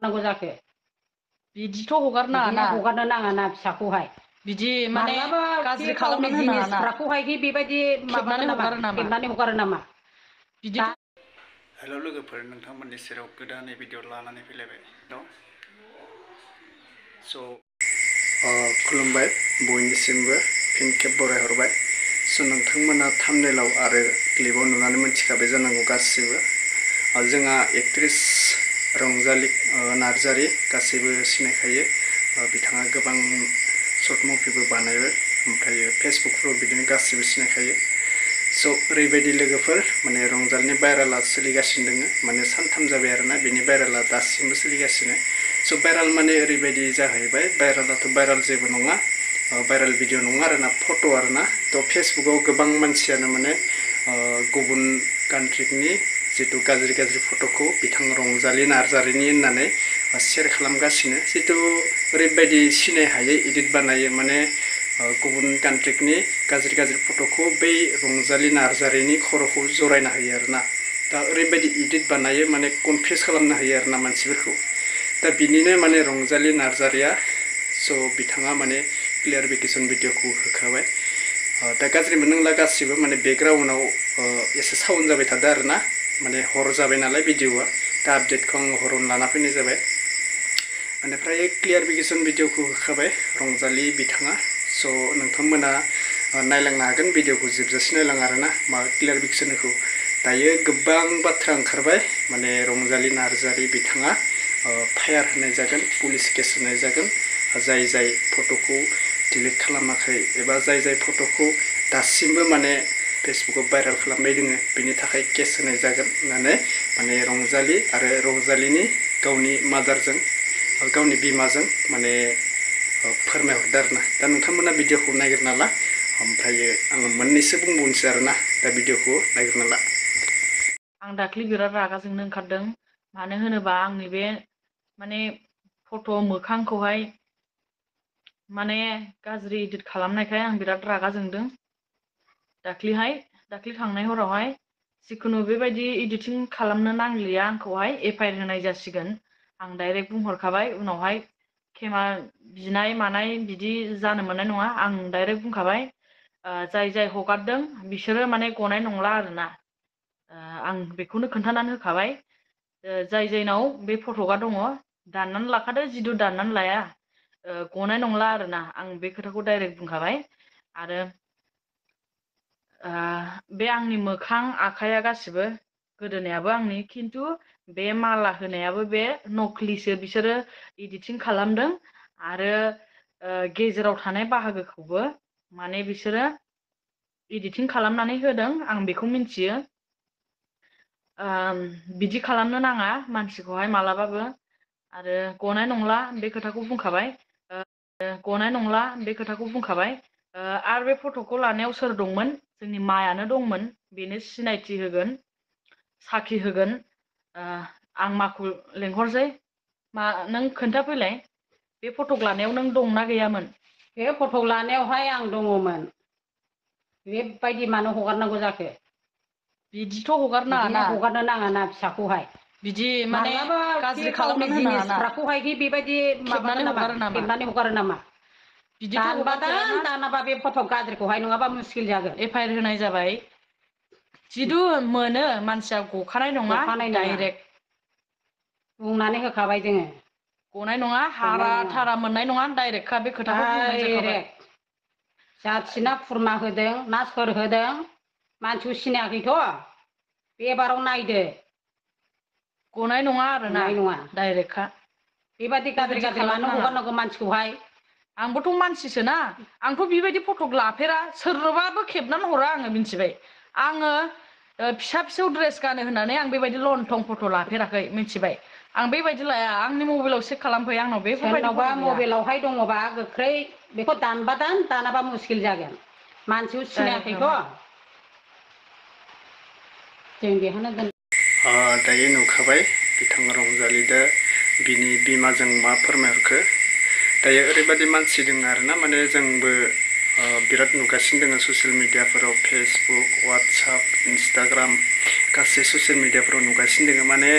नांगौ जाखो बिदिथ' हगारनाङा ना हगारनो नाङा ना फिसाखौहाय बिदि माने गाज्रि गावनि खालामनानै होनाङा ना जिनिसफोरखौहाय बेबायदि माबागोन खेबनानै नामा हगारो नामा खेबनानै हगारो नामा बिदिथ' हेल' लोगोफोर नोंथांमोननि सेराव गोदानै भिडिअ लानानै फैलायबाय स' खुलुमबाय बयनिसिमबो फिन खेब बरायहरबाय स' नोंथांमोना थाम्बनेइलाव आरो क्लिपाव नुनानै मोनथिखाबाय जानांगौ गासिबो जोंहा एक्ट्रेस रंजालि नार्जारि गासैबो सिनायखायो बिथाङा गोबां सर्ट मुभिबो बानायबाय ओमफ्राय फेसबुकफ्राव बिदिनो गासिबो सिनायखायो स' ओरैबायदि लोगोफोर माने रंजालिनि भाइरेला सोलिगासिनो दङ माने सानथाम जाबाय आरोना बेनि भाइरेला दासिमबो सोलिगासिनो स' भाइरेल माने ओरैबायदि जाहैबाय भाइरेलाथ' भाइरेल जेबो नङा भाइरेल भिडिअ नङा आरोना फट' आरोना थ' फेसबुकाव गोबां मानसियानो माने गुबुन कान्ट्रिनि जितु गाज्रि गाज्रि फट'खौ बिथां रंजालि नार्जारिनि होननानै शेयार खालामगासिनो जितु ओरैबायदि सिनाय हायै इदिट बानायो माने गुबुन कान्ट्रिनि गाज्रि गाज्रि फट'खौ बै रंजालि नार्जारिनि खर'खौ जरायना होयो आरोना दा ओरैबायदि इदिट बानायो माने कनफिउस खालामनो हायो आरोना मानसिफोरखौ दा बिनिनो माने रंजालि नार्जारिया स' बिथाङा माने क्लियारिफिकेसन भिडिअखौ होखाबाय दा गाज्रि मोननांला गासिबो माने बेकग्राउन्डआव एसे साउन्ड जाबाय थादों आरोना माने हर जाबाय नालाय भिडिअआ दा आपडेटखौ आं हरावनो लाना फैनाय जाबाय बेनिफ्राय क्लियारिफिकेसन भिडिअखौ होखाबाय रंजालि बिथाङा स' नोंथांमोना नायलांनो हागोन भिडिअखौ जोबजासे नायलां आरोना मा क्लियारिफिकेसनखौ दायो गोबां बाथ्रा ओंखारबाय माने रंजालि नार्जारि बिथाङा फायार होनाय जागोन पुलिस केस होनाय जागोन जाय जाय फट'खौ डिलिट खालामाखै एबा जाय जाय फट'खौ दासिमबो माने फेसबुकाव भाइरेल खालामबाय दोङो बेनि थाखाय केस होनाय जागोन होननानै माने रंजालि आरो रंजालिनि गावनि मादारजों गावनि बिमाजों माने फोरमायहरदों आरोना दा नोंथांमोना भिडिअखौ नायग्रोना ला ओमफ्रायो आङो मोननैसो बुंबावनोसै आरोना दा भिडिअखौ नायग्रोना ला आं दाख्लि बिराद रागा जोंनो ओंखारदों मानो होनोबा आंनि बे माने फट' मोखांखौहाय माने गाज्रि इदिट खालामनायखाय आं बिराद रागा जोंदों दाख्लि थांनाय हरावहाय जिखुनु बेबायदि इडिटिं खालामनो नांलिया आंखौहाय एफआइआर होनाय जासिगोन आं डाइरेक्ट बुंहरखाबाय उनावहाय केमेरा बिनाय मानाय बिदि जानो मोननाय नङा आं डाइरेक्ट बुंखाबाय जाय जाय हगारदों बिसोरो माने गनाय नंला आरोना आं बेखौनो खोन्थानानै होखाबाय जाय जायनाव बे फटकआ दङ दाननानै लाखादो जिदु दाननानै लाया गनाय नंला आरोना आं बे खोथाखौ डाइरेक्ट बुंखाबाय आरो बे आंनि मोखां आखाइया गासिबो गोदोनायाबो आंनि खिन्थु बे माला होनायाबो बे नख्लिसो बिसोरो इडिटिं खालामदों आरो गेजेराव थानाय बाहागोखौबो माने बिसोरो इडिटिं खालामनानै होदों आं बेखौ मिन्थियो बिदि खालामनो नाङा मानसिखौहाय मालाबाबो आरो गनाय नंला बे खोथाखौ बुंखाबाय आरो बे फट'खौ लानायाव सोर दंमोन जोंनि मायानो दंमोन बेनो सिनायथि होगोन साखि होगोन आं माखौ लेंहरसै मा नों खोन्थाफैलाय बे फटक लानायाव नों दंना गैयामोन बे फटक लानायावहाय आं दङमोन बेबायदि मानो हगारनांगौ जाखो बिदिथ' हगारनाङा ना हगारनो नाङा ना फिसाखौहाय बिदि माने माब्लाबा गाज्रि गावनि खालामनानै होनाङा ना जिनिसफोरखौहाय बेबायदि माबागोन खेबनानै नामा हगारो नामा खेबनानै हगारो नामा बिदिथ' दानबा हगारजायाना दान दानाबा बे फट' गाज्रिखौहाय नङाबा मुस्किल जागोन एफआइआर होनाय जाबाय जिदु मोनो मानसिया गखानाय नङा गखानाय नङा डाइरेक्ट बुंनानै होखाबाय जोङो गनाय नङा हारा गनाय नङा थारा मोननाय नङा डाइरेक्टखा बे खोथाखौ बुंनाय जाखाबाय डाइरेक्ट जाथि ना खुरमा होदों ना सोर होदों मानसिखौ सिनायाखैथ' बेबाराव नायदो गनाय नङा आरोना गनाय नङा डाइरेक्टखा बेबादि गाज्रि बेबायदि गाज्रि मानो खालामनाङा हगारनांगौ मानसिखौहाय आंबोथ' मानसिसोना आंथ' बेबायदि फटक लाफेरा सोरबाबो खेबनानै हरा आङो मिथिबाय आङो फिसा फिसौ ड्रेस गानो होननानै आं बेबायदि लंथं फट' लाफेराखै मिथिबाय आं बेबायदि लाया आंनि मबाइलाव सेभ खालामफैयो आंनाव बेफोरबायदि सोरनावबा फट' गैया मबाइलावहाय दङबा गोख्रै बेखौ दानबा दान दानाबा मुस्किल जागोन मानसिखौ डाइरेक्ट सिनायाखैथ' खामोन जों बेखौनो दोन दायो नुखाबाय बिथां रंजालिदो बिनि बिमाजों मा फोरमायहरखो दायो ओरैबायदि मानसि दङ आरोना माने जोंबो बिराद नुगासिनो दङ ससियेल मिडियाफोराव फेसबुक वाट्सएप इन्सटाग्राम गासै ससियेल मिडियाफोराव नुगासिनो दङ माने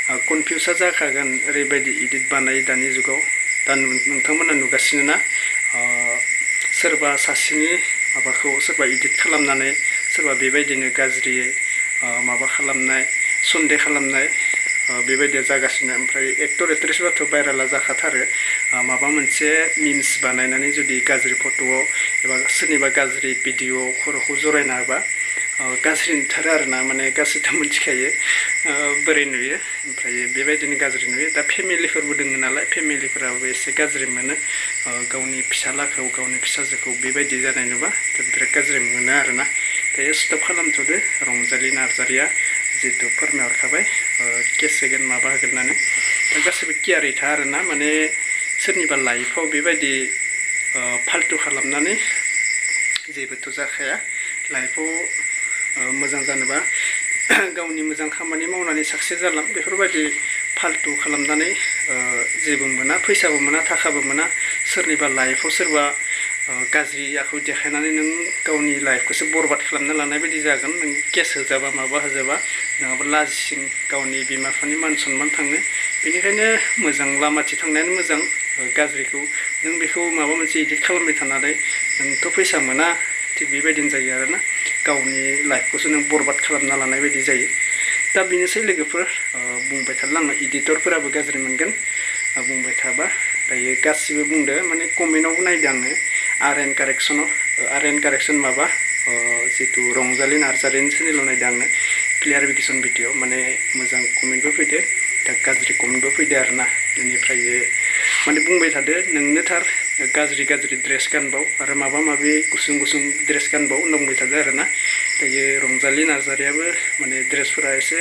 कनफिउसा जाखागोन ओरैबायदि इदिट बानायो दानि जुगाव दा नोंथांमोना नुगासिनो ना सोरबा सासेनि माबाखौ सोरबा इदिट खालामनानै सोरबा बेबायदिनो गाज्रियै माबा खालामनाय सन्देह खालामनाय बेबायदिया जागासिनो ओमफ्राय एक्टर एक्ट्रेसबाथ' भाइरेला जाखाथारो माबा मोनसे मिम्स बानायनानै जुदि गाज्रि फट'आव एबा सोरनिबा गाज्रि भिडिअ खर'खौ जरायना होबा गाज्रि नुथारो आरोना माने गासैथ' मिथिखायो बोरै नुयो ओमफ्राय बेबायदिनो गाज्रि नुयो दा फेमिलिफोरबो दङ नालाय फेमिलिफोराबो एसे गाज्रि मोनो गावनि फिसालाखौ गावनि फिसाजोखौ बेबायदि जानाय नुबा बिराद गाज्रि मोनो आरोना दायो स्टप खालामथ'दो रंजालि नार्जारिया जिहेतु फोरमायहरखाबाय केस होगोन माबा होगोन होननानै दा गासैबो केयारै था आरोना माने सोरनिबा लाइफआव बेबायदि फाल्तु खालामनानै जेबोथ' जाखाया लाइफआव मोजां जानोबा गावनि मोजां खामानि मावनानै साक्सेस जालां बेफोरबायदि फाल्तु खालामनानै जेबो मोना फैसाबो मोना थाखाबो मोना सोरनिबा लाइफआव सोरबा गाज्रि आखु देखायनानै नों गावनि लाइफखौसो बरबाद खालामना लानाय बायदि जागोन नों केस होजाबा माबा होजाबा नङाबा लाजिसिं गावनि बिमा बिफानि मान सनमान थाङो बेनिखायनो मोजां लामाथिं थांनायानो मोजां गाज्रिखौ नों बेखौ माबा मोनसे इदिट खालामबाय थानानै नोंथ' फैसा मोना थिग बेबायदिनो जायो आरोना गावनि लाइफखौसो नों बरबाद खालामना लानाय बायदि जायो दा बेनोसै लोगोफोर बुंबाय थाला आङो इडिटरफोराबो गाज्रि मोनगोन बुंबाय थाबा दायो गासिबो बुंदो माने कमेन्टआवबो नायदो आङो आर एन कारेक्सन माबा जितु रंजालि नार्जारिनि चेनेलाव नायदो आङो क्लियारिफिकेसन भिडिअ माने मोजां कमेन्टबो फैदो दा गाज्रि कमेन्टबो फैदो आरोना बेनिफ्राय माने बुंबाय थादो नोंनो थार गाज्रि गाज्रि ड्रेस गानबाव आरो माबा माबि गुसुं गुसुं ड्रेस गानबाव होनना बुंबाय थादो आरोना दायो रंजालि नार्जारियाबो माने ड्रेसफोरा एसे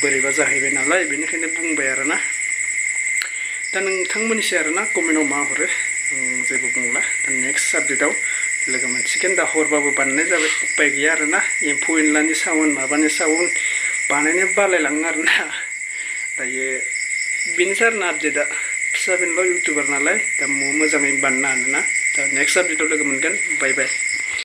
बोरैबा जाहैबाय नालाय बेनिखायनो बुंबाय आरोना दा नोंथांमोननिसै आरोना कमेन्टआव मा हरो जेबो बुंला दा नेक्स्ट साबजेक्टआव लोगो मोनसिगोन दा हरबाबो बानायनाय जाबाय उपाय गैया आरोना एम्फौ एनलानि साउन्ड माबानि साउन्ड बानायनो बालायलाङो आरोना दायो बेनोसै आरोना आपडेटआ फिसा बेनल' इउटुबार नालाय दा मोजाङै बानायनो हानोना दा नेक्स्ट आपडेटआव लोगो मोनगोन बाय बाय